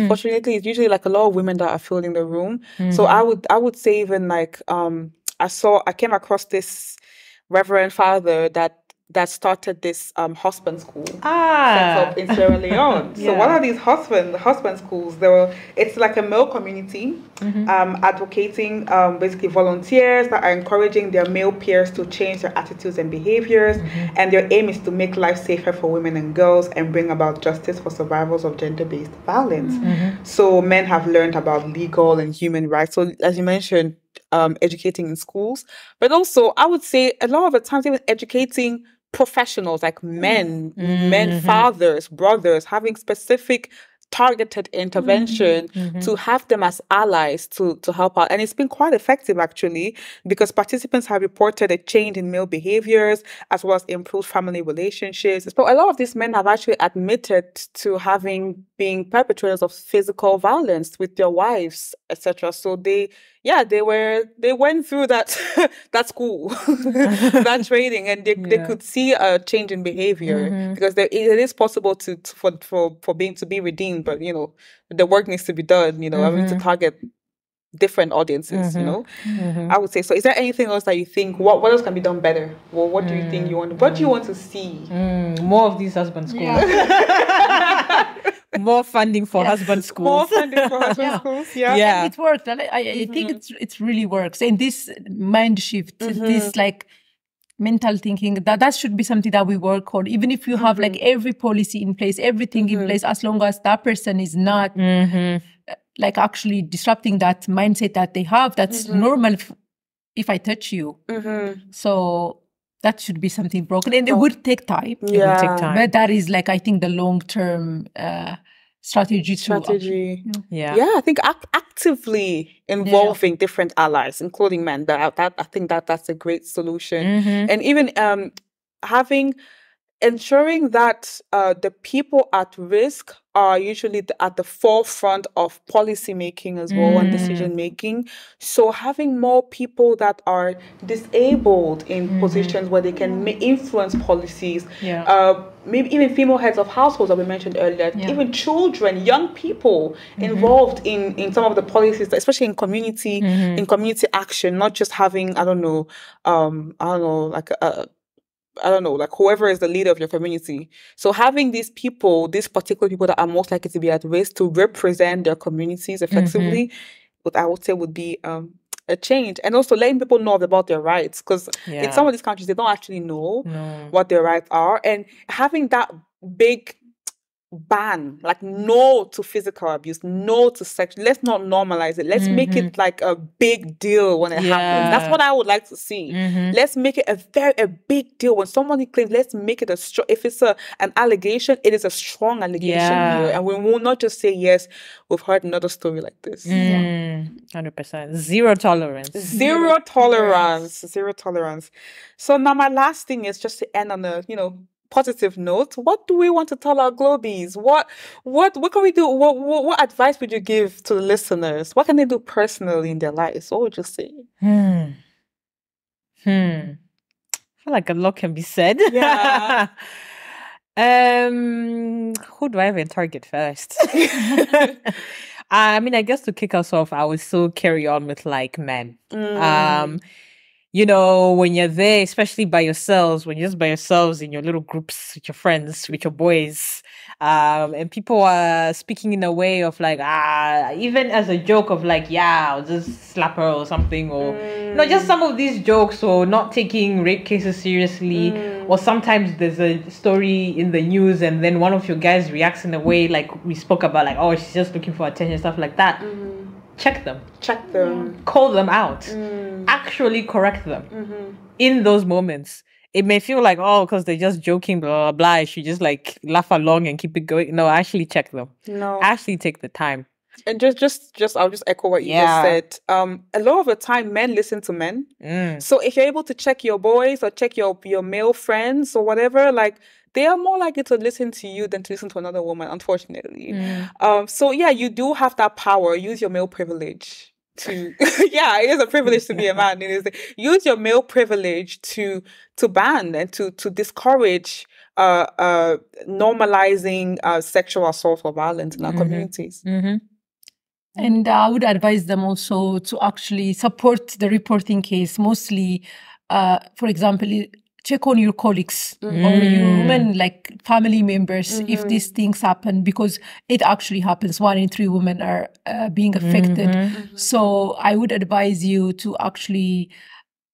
Fortunately, it's usually like a lot of women that are filling the room. So I would say even like I came across this Reverend Father that started this husband school set up in Sierra Leone. So one of these husband schools, it's like a male community advocating basically volunteers that are encouraging their male peers to change their attitudes and behaviors, and their aim is to make life safer for women and girls and bring about justice for survivors of gender-based violence. So men have learned about legal and human rights. So as you mentioned, educating in schools, but also I would say a lot of the times even educating professionals like men, fathers, brothers, having specific targeted intervention to have them as allies to help out. And it's been quite effective actually, because participants have reported a change in male behaviors as well as improved family relationships. So a lot of these men have actually admitted to having been perpetrators of physical violence with their wives, etc. So they went through that that school, that training, and they could see a change in behavior, because it is possible for being to be redeemed, but the work needs to be done. I mean, to target different audiences. I would say so. Is there anything else that you think what else can be done better? Well, what do you think what do you want to see? More of these husband schools. More funding for husband schools. More funding for husband schools. Yeah. And it worked. I think it really works. And this mind shift, this like mental thinking, that should be something that we work on. Even if you have like every policy in place, everything in place, as long as that person is not like actually disrupting that mindset that they have, that's normal if I touch you. So that should be something broken, and it would take time. It would take time. But that is like, I think, the long-term strategy. I think actively involving different allies, including men. I think that's a great solution. And even ensuring that the people at risk are usually at the forefront of policy making as well, and decision making. So having more people that are disabled in positions where they can influence policies, maybe even female heads of households that we mentioned earlier, even children, young people involved in some of the policies, especially in community action, not just having like whoever is the leader of your community. So having these particular people that are most likely to be at risk to represent their communities effectively, what I would say would be a change. And also letting people know about their rights, because in some of these countries, they don't actually know what their rights are. And having that big ban, like no to physical abuse, no to sex. Let's not normalize it. Let's make it like a big deal when it happens. That's what I would like to see. Let's make it a big deal when somebody claims. Let's make it if it's an allegation, it is a strong allegation here, and we will not just say yes. We've heard another story like this. 100%. Zero tolerance. Zero tolerance. Zero tolerance. So now my last thing is just to end on a positive note. What do we want to tell our Globies? What can we do? What advice would you give to the listeners? What can they do personally in their lives? What would you say? I feel like a lot can be said. Yeah. Who do I even target first? I mean, I guess to kick us off, I would still carry on with like men. You know, when you're there, especially by yourselves, when you're just by yourselves in your little groups with your friends, with your boys, and people are speaking in a way of like, even as a joke of like, yeah, I'll just slap her or something, or just some of these jokes, or not taking rape cases seriously, or sometimes there's a story in the news and then one of your guys reacts in a way like we spoke about, like, oh, she's just looking for attention, stuff like that. Check them. Call them out. Actually correct them in those moments. It may feel like, oh, because they're just joking, blah, blah, blah. I should just like laugh along and keep it going. No, actually check them. No. Actually take the time. And just I'll just echo what you just said. A lot of the time men listen to men. So if you're able to check your boys or check your male friends or whatever, like, they are more likely to listen to you than to listen to another woman, unfortunately. So yeah, you do have that power. Use your male privilege to yeah, it is a privilege to be a man. It is, use your male privilege to ban and to discourage normalizing sexual assault or violence in our communities. And I would advise them also to actually support the reporting case. Mostly, for example, check on your colleagues or your women, like family members, if these things happen, because it actually happens. 1 in 3 women are being affected. So I would advise you to actually,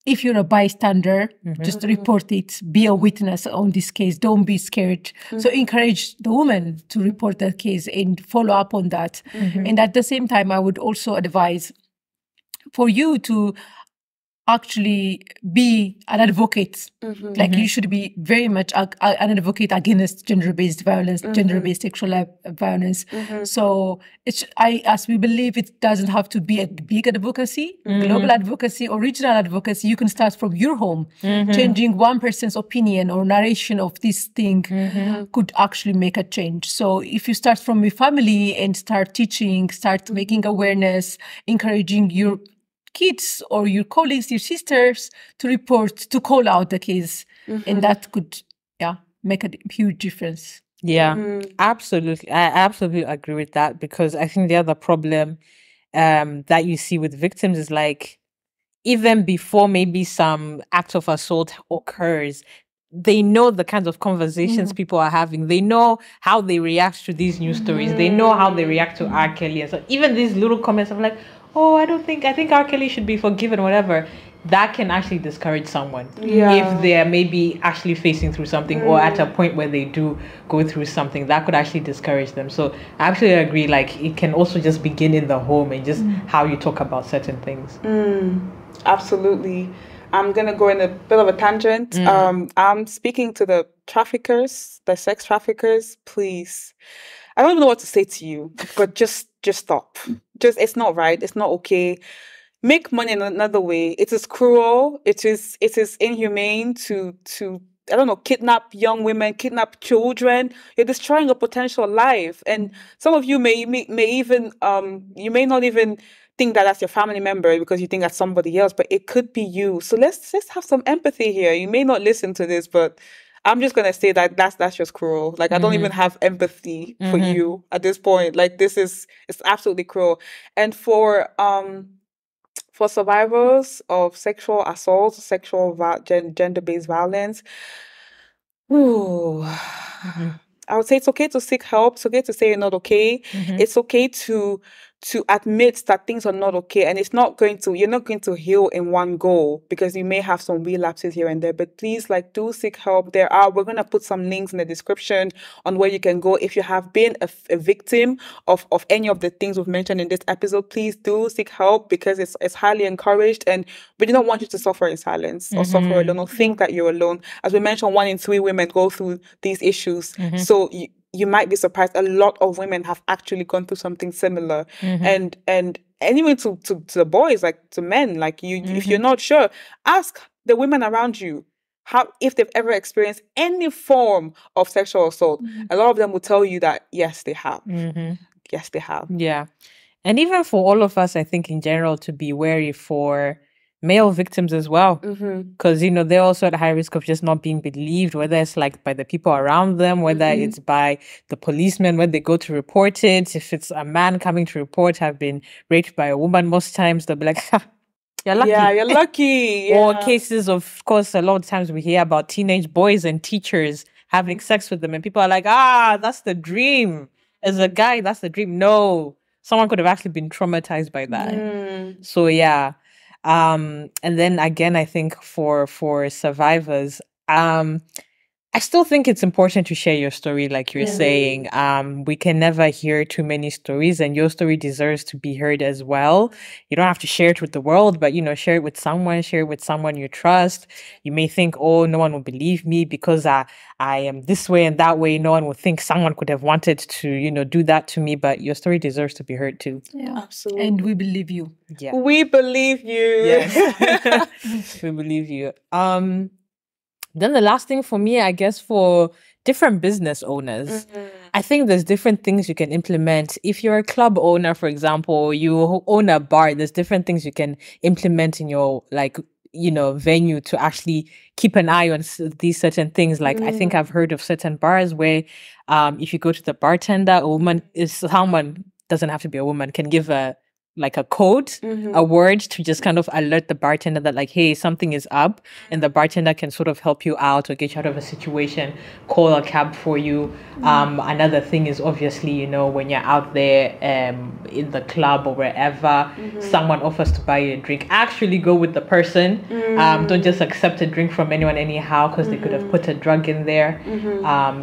if you're a bystander, just report it, be a witness on this case. Don't be scared. So encourage the woman to report that case and follow up on that. And at the same time, I would also advise for you to actually be an advocate. Like, you should be very much an advocate against gender-based violence, gender-based sexual violence. So as we believe, it doesn't have to be a big advocacy, global advocacy or regional advocacy. You can start from your home. Changing one person's opinion or narration of this thing could actually make a change. So if you start from your family and start teaching, start making awareness, encouraging your kids or your colleagues, your sisters to report, to call out the case. And that could, make a huge difference. Yeah, absolutely. I absolutely agree with that, because I think the other problem that you see with victims is like, even before maybe some act of assault occurs, they know the kinds of conversations people are having. They know how they react to these news stories. They know how they react to R. Kelly. And so even these little comments of like, oh, I think R. Kelly should be forgiven, whatever, that can actually discourage someone if they're maybe actually facing through something or at a point where they do go through something. That could actually discourage them. So I absolutely agree. Like, it can also just begin in the home and just how you talk about certain things. Absolutely. I'm going to go in a bit of a tangent. I'm speaking to the traffickers, the sex traffickers. Please, I don't know what to say to you, but just stop. It's not right. It's not okay. Make money in another way. It is cruel. It is inhumane to I don't know, kidnap young women, kidnap children. You're destroying a potential life. And some of you may even you may not even think that that's your family member because you think that's somebody else, but it could be you. So let's have some empathy here. You may not listen to this, but I'm just gonna say that that's just cruel. Like, I don't even have empathy for you at this point. Like, it's absolutely cruel. And for survivors of sexual assault, gender-based violence, I would say it's okay to seek help. It's okay to say you're not okay. It's okay to admit that things are not okay, and you're not going to heal in one go, because you may have some relapses here and there. But please, like, do seek help. We're going to put some links in the description on where you can go if you have been a victim of any of the things we've mentioned in this episode. Please do seek help, because it's highly encouraged, and we do not want you to suffer in silence or suffer alone, or think that you're alone. As we mentioned, 1 in 3 women go through these issues. So you might be surprised. A lot of women have actually gone through something similar. And anyway, to the boys, like to men, like if you're not sure, ask the women around you if they've ever experienced any form of sexual assault. A lot of them will tell you that yes, they have. Yes, they have. Yeah. And even for all of us, I think in general, to be wary for male victims as well, because they're also at high risk of just not being believed, whether it's like by the people around them, whether it's by the policemen when they go to report it. If it's a man coming to report have been raped by a woman, most times they'll be like, you're lucky. Yeah, you're lucky. Yeah. Or cases of course, a lot of times we hear about teenage boys and teachers having sex with them, and people are like, that's the dream. As a guy, that's the dream. No, someone could have actually been traumatized by that. So yeah. And then again, I think for survivors, I still think it's important to share your story, like you're saying. We can never hear too many stories, and your story deserves to be heard as well. You don't have to share it with the world, but share it with someone you trust. You may think, oh, no one will believe me because I am this way and that way. No one will think someone could have wanted to, do that to me, but your story deserves to be heard too. Yeah, absolutely. And we believe you. Yeah. We believe you. Yes. We believe you. Then the last thing for me, I guess, for different business owners, I think there's different things you can implement. If you're a club owner, for example, you own a bar, there's different things you can implement in your, venue to actually keep an eye on these certain things. Like, I think I've heard of certain bars where if you go to the bartender, someone doesn't have to be a woman, can give a code, a word to just kind of alert the bartender that like, hey, something is up, and the bartender can sort of help you out or get you out of a situation, call a cab for you. Another thing is obviously, when you're out there in the club or wherever, someone offers to buy you a drink, actually go with the person. Don't just accept a drink from anyone anyhow, because they could have put a drug in there.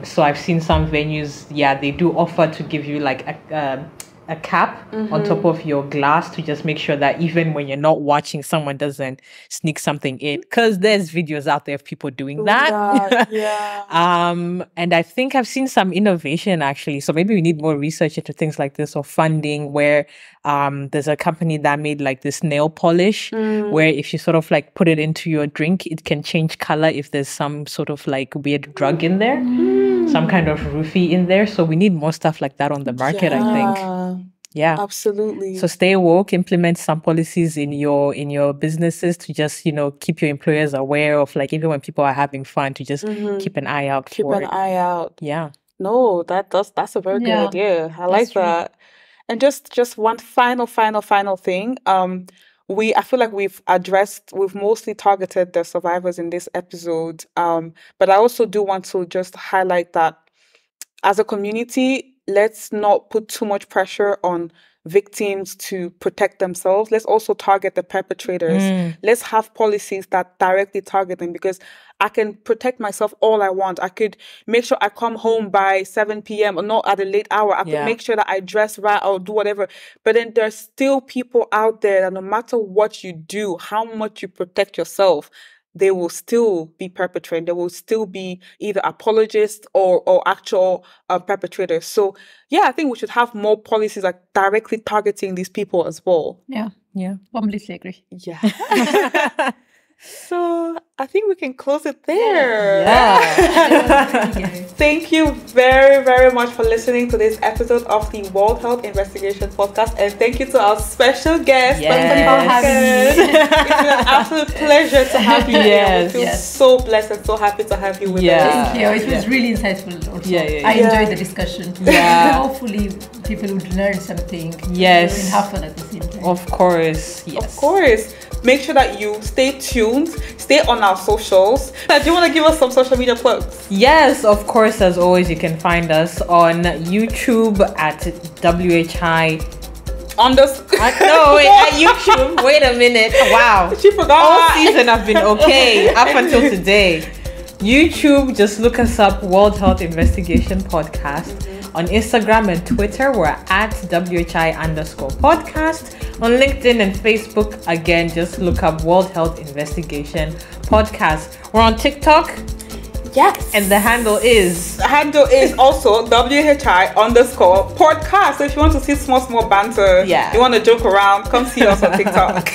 So I've seen some venues, they do offer to give you like a cap on top of your glass to just make sure that even when you're not watching, someone doesn't sneak something in, because there's videos out there of people doing that. And I think I've seen some innovation actually, so maybe we need more research into things like this, or funding, where there's a company that made like this nail polish where if you sort of like put it into your drink, it can change color if there's some sort of like weird drug in there, some kind of roofie in there. So we need more stuff like that on the market, I think. Yeah, absolutely. So stay woke, implement some policies in your businesses to just keep your employers aware of, like, even when people are having fun, to just keep an eye out. Yeah. No, that's a very good idea. I like that. And just one final thing. I feel like we've mostly targeted the survivors in this episode. But I also do want to just highlight that as a community, let's not put too much pressure on victims to protect themselves. Let's also target the perpetrators. Let's have policies that directly target them, because I can protect myself all I want. I could make sure I come home by 7 p.m. or not at a late hour. I could make sure that I dress right or do whatever. But then there's still people out there that no matter what you do, how much you protect yourself, they will still be perpetrating. There will still be either apologists or actual perpetrators. So, I think we should have more policies like directly targeting these people as well. Yeah, completely agree. Yeah. So I think we can close it there. Thank you very, very much for listening to this episode of the World Health Investigation Podcast. And thank you to our special guest. Thank you for having me. It's been an absolute pleasure to have you here. We feel so blessed and so happy to have you with us. Thank you. It was really insightful also. I enjoyed the discussion. Hopefully people would learn something. Yes. And have fun at the same time. Of course. Yes. Of course. Make sure that you stay tuned, stay on our socials. Do you want to give us some social media plugs? Yes, of course. As always, you can find us on YouTube at WHI On this. No, wait, at YouTube. Wait a minute. Wow. She forgot. All season I've been okay up until today. YouTube, just look us up, World Health Investigation Podcast. On Instagram and Twitter, we're at WHI_podcast. On LinkedIn and Facebook, again, just look up World Health Investigation Podcast. We're on TikTok. Yes. And the handle is? The handle is also WHI_podcast. So if you want to see small banter, you want to joke around, come see us on TikTok.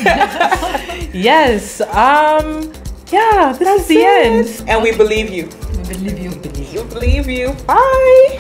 Yes. This is the end. And we believe you. We believe you. We believe you. Bye.